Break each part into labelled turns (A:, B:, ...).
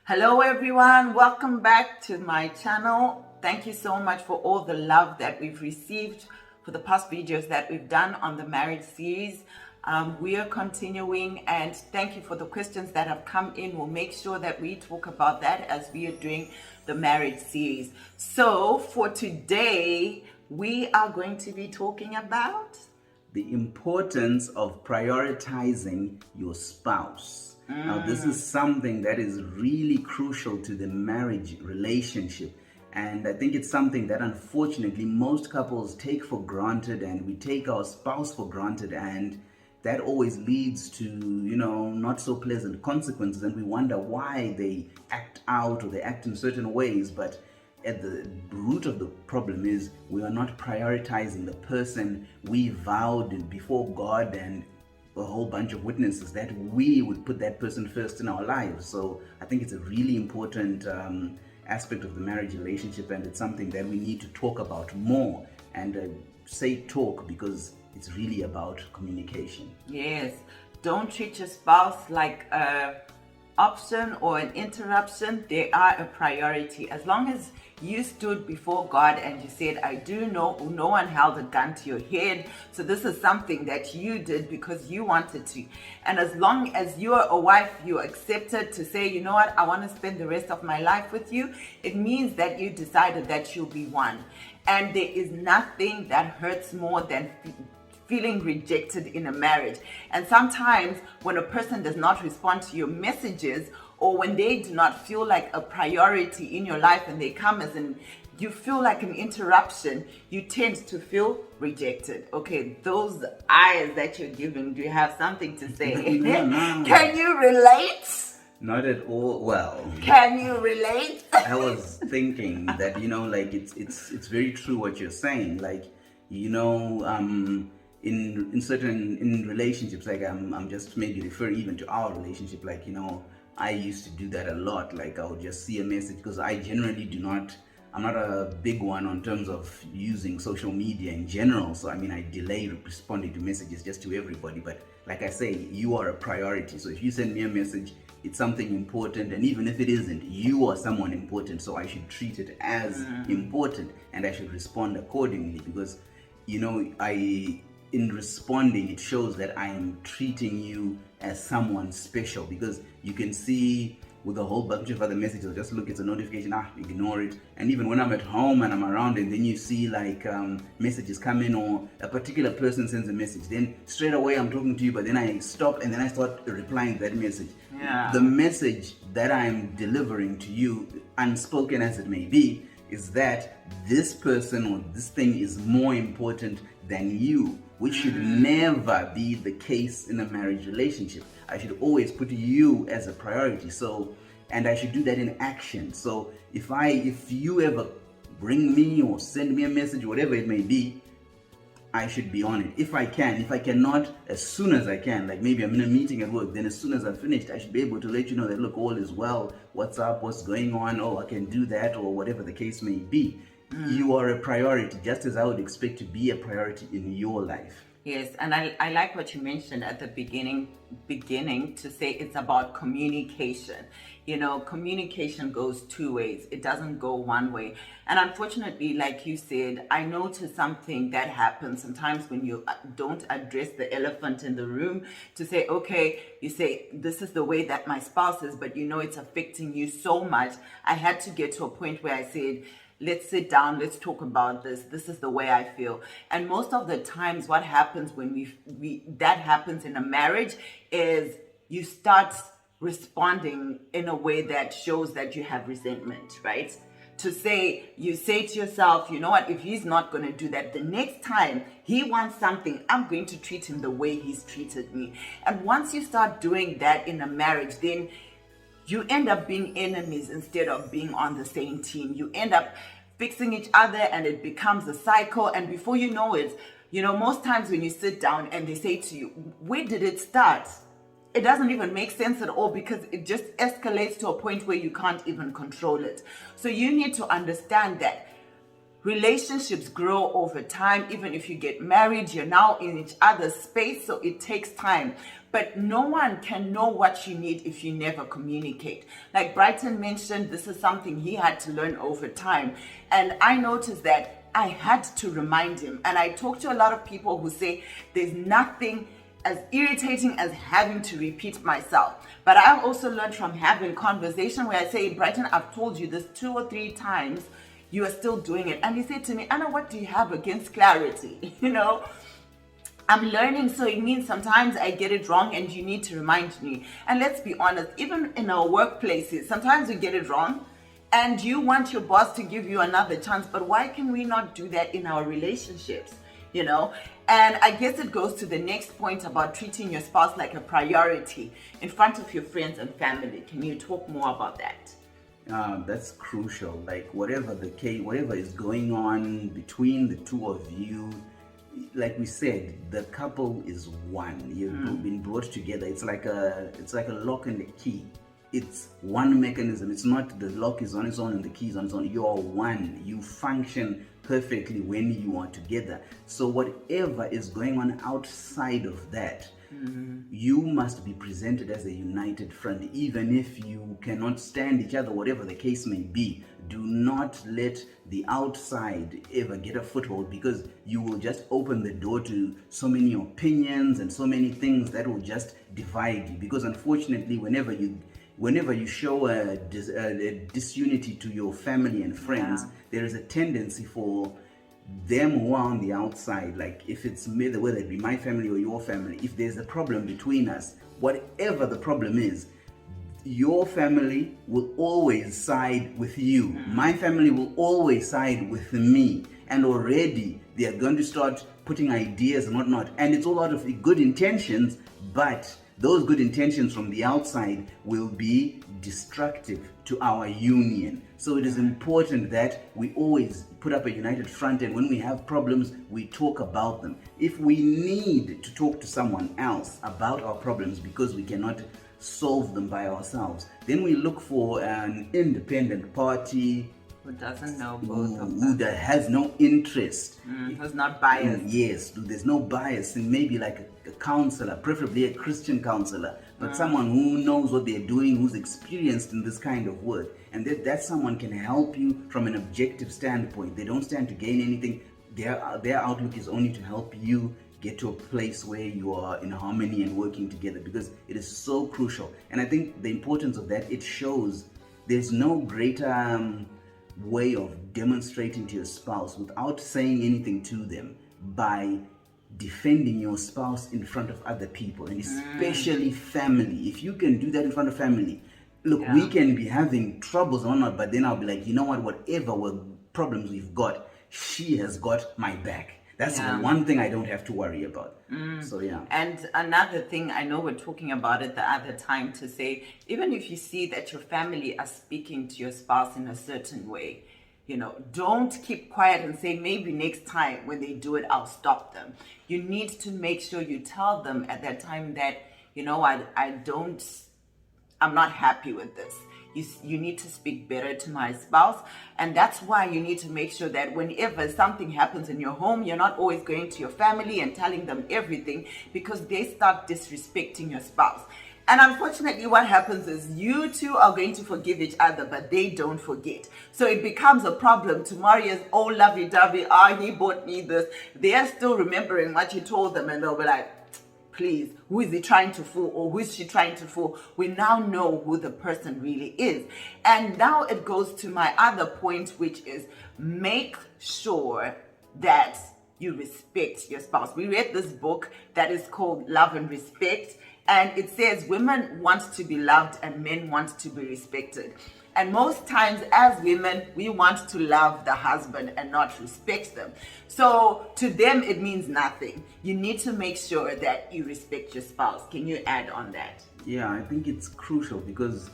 A: Hello everyone, welcome back to my channel. Thank you so much for all the love that we've received for the past videos that we've done on the marriage series. We are continuing, and thank you for the questions that have come in. We'll make sure that we talk about that as we are doing the marriage series. So for today, we are going to be talking about
B: the importance of prioritizing your spouse. Now, this is something that is really crucial to the marriage relationship. And I think it's something that unfortunately most couples take for granted, and we take our spouse for granted, and that always leads to, not so pleasant consequences. And we wonder why they act out or they act in certain ways. But at the root of the problem is we are not prioritizing the person we vowed before God and a whole bunch of witnesses that we would put that person first in our lives. So I think it's a really important aspect of the marriage relationship, and it's something that we need to talk about more. And say talk because it's really about communication.
A: Yes, don't treat your spouse like a option or an interruption. They are a priority. As long as you stood before God and you said, I do know, no one held a gun to your head. So this is something that you did because you wanted to. And as long as you are a wife, you accepted to say, you know what, I want to spend the rest of my life with you. It means that you decided that you'll be one. And there is nothing that hurts more than feeling rejected in a marriage. And sometimes when a person does not respond to your messages, or when they do not feel like a priority in your life and they come as you feel like an interruption, you tend to feel rejected. Okay, those eyes that you're giving, do you have something to say?
B: No.
A: Can you relate?
B: Not at all. Well,
A: can you relate?
B: I was thinking that, it's very true what you're saying. In certain relationships, I'm just maybe referring even to our relationship, I used to do that a lot. I would just see a message, because I generally I'm not a big one on terms of using social media in general. So I delay responding to messages just to everybody. But like I say, you are a priority. So if you send me a message, it's something important, and even if it isn't, you are someone important. So I should treat it as important, and I should respond accordingly, because in responding, it shows that I am treating you as someone special. Because you can see with a whole bunch of other messages, I'll just look at the notification, ignore it. And even when I'm at home and I'm around, and then you see messages come in, or a particular person sends a message, then straight away I'm talking to you, but then I stop and then I start replying to that message.
A: Yeah.
B: The message that I'm delivering to you, unspoken as it may be, is that this person or this thing is more important than you, which should never be the case in a marriage relationship. I should always put you as a priority. So, and I should do that in action. So if you ever bring me or send me a message, whatever it may be, I should be on it. If I can. If I cannot, as soon as I can, maybe I'm in a meeting at work, then as soon as I'm finished, I should be able to let you know that, look, all is well. What's up? What's going on? Oh, I can do that, or whatever the case may be. You are a priority, just as I would expect to be a priority in your life.
A: Yes, and I like what you mentioned at the beginning to say it's about communication. Communication goes two ways. It doesn't go one way. And unfortunately, like you said, I notice something that happens sometimes when you don't address the elephant in the room, to say, okay, you say, this is the way that my spouse is, but it's affecting you so much. I had to get to a point where I said, let's sit down, let's talk about this. This is the way I feel. And most of the times what happens when that happens in a marriage is you start responding in a way that shows that you have resentment, right? You say to yourself, you know what, if he's not going to do that, the next time he wants something, I'm going to treat him the way he's treated me. And once you start doing that in a marriage, then you end up being enemies instead of being on the same team. You end up fixing each other, and it becomes a cycle. And before you know it, most times when you sit down and they say to you, where did it start? It doesn't even make sense at all, because it just escalates to a point where you can't even control it. So you need to understand that relationships grow over time. Even if you get married, you're now in each other's space, so it takes time. but no one can know what you need if you never communicate. Like Brighton mentioned, this is something he had to learn over time. And I noticed that I had to remind him. And I talk to a lot of people who say there's nothing as irritating as having to repeat myself. But I've also learned from having conversation where I say, Brighton, I've told you this 2 or 3 times, you are still doing it. And he said to me, Anna, what do you have against clarity? You know, I'm learning, so it means sometimes I get it wrong and you need to remind me. And let's be honest, even in our workplaces, sometimes we get it wrong and you want your boss to give you another chance, but why can we not do that in our relationships? You know, and I guess it goes to the next point about treating your spouse like a priority in front of your friends and family. Can you talk more about that?
B: That's crucial. Like whatever the case, whatever is going on between the two of you, like we said, the couple is one. You've been brought together. It's like a lock and a key. It's one mechanism. It's not the lock is on its own and the key is on its own. You're one. You function perfectly when you are together. So whatever is going on outside of that, you must be presented as a united front, even if you cannot stand each other, whatever the case may be. Do not let the outside ever get a foothold, because you will just open the door to so many opinions and so many things that will just divide you. Because unfortunately, whenever you show a disunity to your family and friends, there is a tendency for them who are on the outside, like if it's me, whether it be my family or your family, if there's a problem between us, whatever the problem is, your family will always side with you. My family will always side with me. And already they are going to start putting ideas and whatnot. And it's all out of good intentions, but those good intentions from the outside will be destructive to our union. So it is important that we always put up a united front, and when we have problems, we talk about them. If we need to talk to someone else about our problems because we cannot solve them by ourselves, then we look for an independent party
A: Who doesn't know both of
B: who
A: them.
B: has no interest.
A: Who's not biased.
B: Yes, there's no bias, and maybe like a counselor, preferably a Christian counselor, but someone who knows what they're doing, who's experienced in this kind of work, and that someone can help you from an objective standpoint. They don't stand to gain anything. Their outlook is only to help you get to a place where you are in harmony and working together, because it is so crucial. And I think the importance of that, it shows there's no greater way of demonstrating to your spouse without saying anything to them by defending your spouse in front of other people, and especially family. If you can do that in front of family, look, we can be having troubles or not, but then I'll be like, you know what, whatever problems we've got, she has got my back. That's the one thing I don't have to worry about. So yeah.
A: And another thing, I know we're talking about it the other time, to say, even if you see that your family are speaking to your spouse in a certain way, you know, don't keep quiet and say, maybe next time when they do it, I'll stop them. You need to make sure you tell them at that time that, you know, I'm not happy with this. You need to speak better to my spouse. And that's why you need to make sure that whenever something happens in your home, you're not always going to your family and telling them everything, because they start disrespecting your spouse. And unfortunately, what happens is you two are going to forgive each other, but they don't forget. So it becomes a problem. Tomorrow is, oh, lovey-dovey, he bought me this. They are still remembering what you told them, and they'll be like, please, who is he trying to fool, or who is she trying to fool? We now know who the person really is. And now it goes to my other point, which is make sure that you respect your spouse. We read this book that is called Love and Respect, and it says women want to be loved and men want to be respected. And most times as women, we want to love the husband and not respect them. So to them, it means nothing. You need to make sure that you respect your spouse. Can you add on that?
B: Yeah, I think it's crucial, because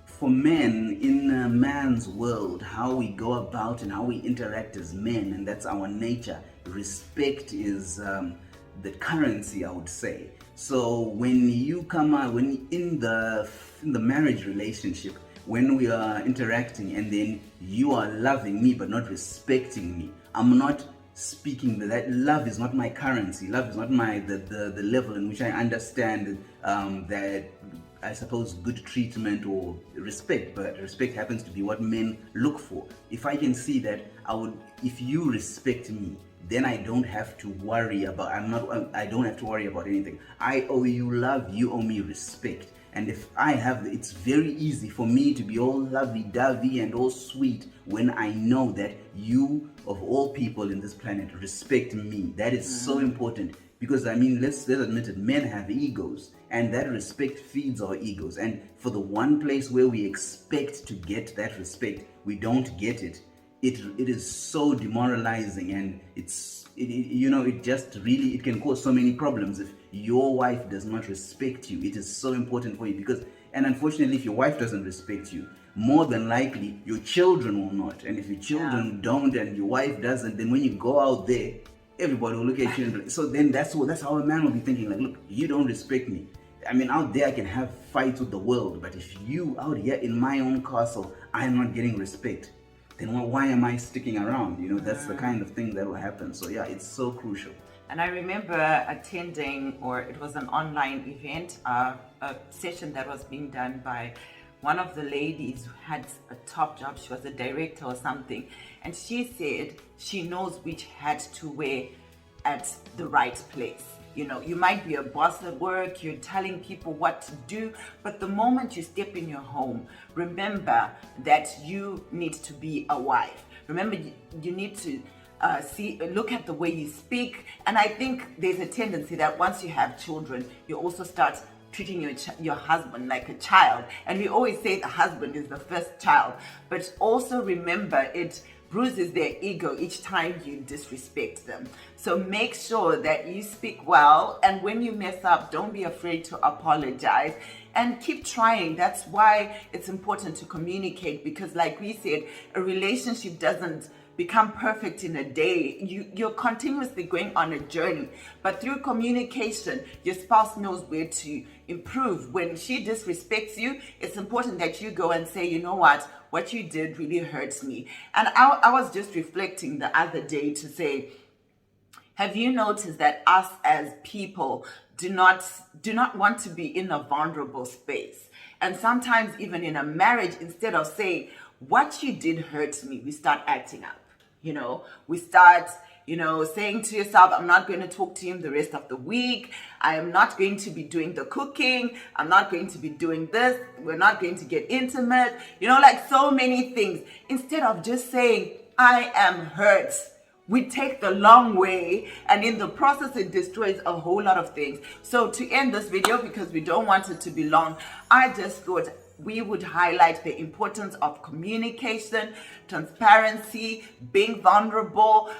B: for men, in a man's world, how we go about and how we interact as men, and that's our nature, respect is the currency, I would say. So when you come out, when in the marriage relationship, when we are interacting and then you are loving me but not respecting me, I'm not speaking that love is not my currency, love is not my the level in which I understand that I suppose good treatment or respect, but respect happens to be what men look for. If I can see that if you respect me, then I don't have to worry about, I don't have to worry about anything. I owe you love, you owe me respect. And if I have, it's very easy for me to be all lovey-dovey and all sweet when I know that you, of all people in this planet, respect me. That is so important. Because I mean, let's admit it, men have egos, and that respect feeds our egos. And for the one place where we expect to get that respect, we don't get it. It is so demoralizing, and it just really, it can cause so many problems if your wife does not respect you. It is so important for you and unfortunately, if your wife doesn't respect you, more than likely your children will not. And if your children don't and your wife doesn't, then when you go out there, everybody will look at you and so then that's how a man will be thinking, like, look, you don't respect me. I mean, out there I can have fights with the world, but if you out here in my own castle, I'm not getting respect, then why am I sticking around? That's the kind of thing that will happen. So yeah, it's so crucial.
A: And I remember attending, or it was an online event, a session that was being done by one of the ladies who had a top job. She was a director or something. And she said she knows which hat to wear at the right place. You might be a boss at work, you're telling people what to do, but the moment you step in your home, remember that you need to be a wife. Remember, you need to look at the way you speak. And I think there's a tendency that once you have children, you also start treating your husband like a child. And we always say the husband is the first child, but also remember, it bruises their ego each time you disrespect them. So make sure that you speak well, and when you mess up, don't be afraid to apologize and keep trying. That's why it's important to communicate, because like we said, a relationship doesn't become perfect in a day. You're continuously going on a journey, but through communication, your spouse knows where to improve. When she disrespects you, it's important that you go and say, you know what you did really hurts me. And I was just reflecting the other day to say, have you noticed that us as people do not want to be in a vulnerable space? And sometimes even in a marriage, instead of saying, what you did hurts me, we start acting up. We start, saying to yourself, I'm not going to talk to him the rest of the week. I am not going to be doing the cooking. I'm not going to be doing this. We're not going to get intimate. Like so many things. Instead of just saying, I am hurt, we take the long way, and in the process, it destroys a whole lot of things. So to end this video, because we don't want it to be long, I just thought we would highlight the importance of communication, transparency, being vulnerable.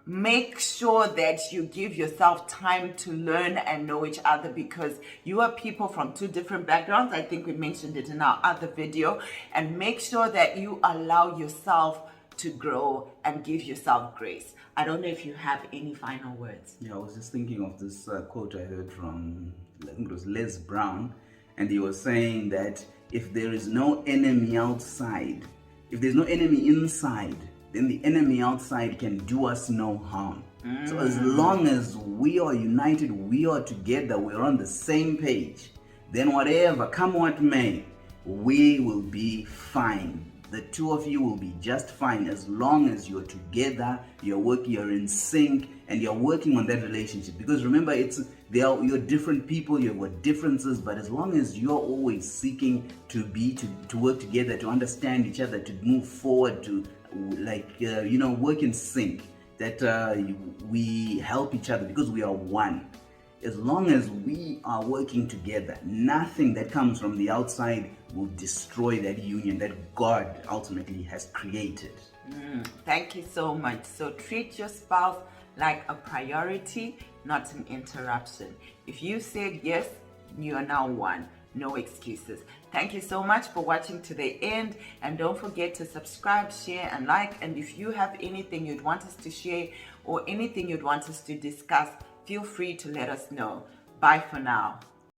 A: Make sure that you give yourself time to learn and know each other, because you are people from two different backgrounds. I think we mentioned it in our other video. And make sure that you allow yourself to grow and give yourself grace. I don't know if you have any final words.
B: Yeah, I was just thinking of this quote I heard from, I think it was Les Brown, and he was saying that if there is no enemy outside, if there's no enemy inside, then the enemy outside can do us no harm. So as long as we are united, we are together, we're on the same page, then whatever, come what may, we will be fine. The two of you will be just fine as long as you're together, you're in sync, and you're working on that relationship. Because remember, you're different people, you've got differences, but as long as you're always seeking to work together, to understand each other, to move forward, to work in sync, that we help each other because we are one. As long as we are working together, nothing that comes from the outside will destroy that union that God ultimately has created.
A: Thank you so much. So treat your spouse like a priority, not an interruption. If you said yes, you are now one. No excuses. Thank you so much for watching to the end, and don't forget to subscribe, share and like. And if you have anything you'd want us to share or anything you'd want us to discuss, feel free to let us know. Bye for now.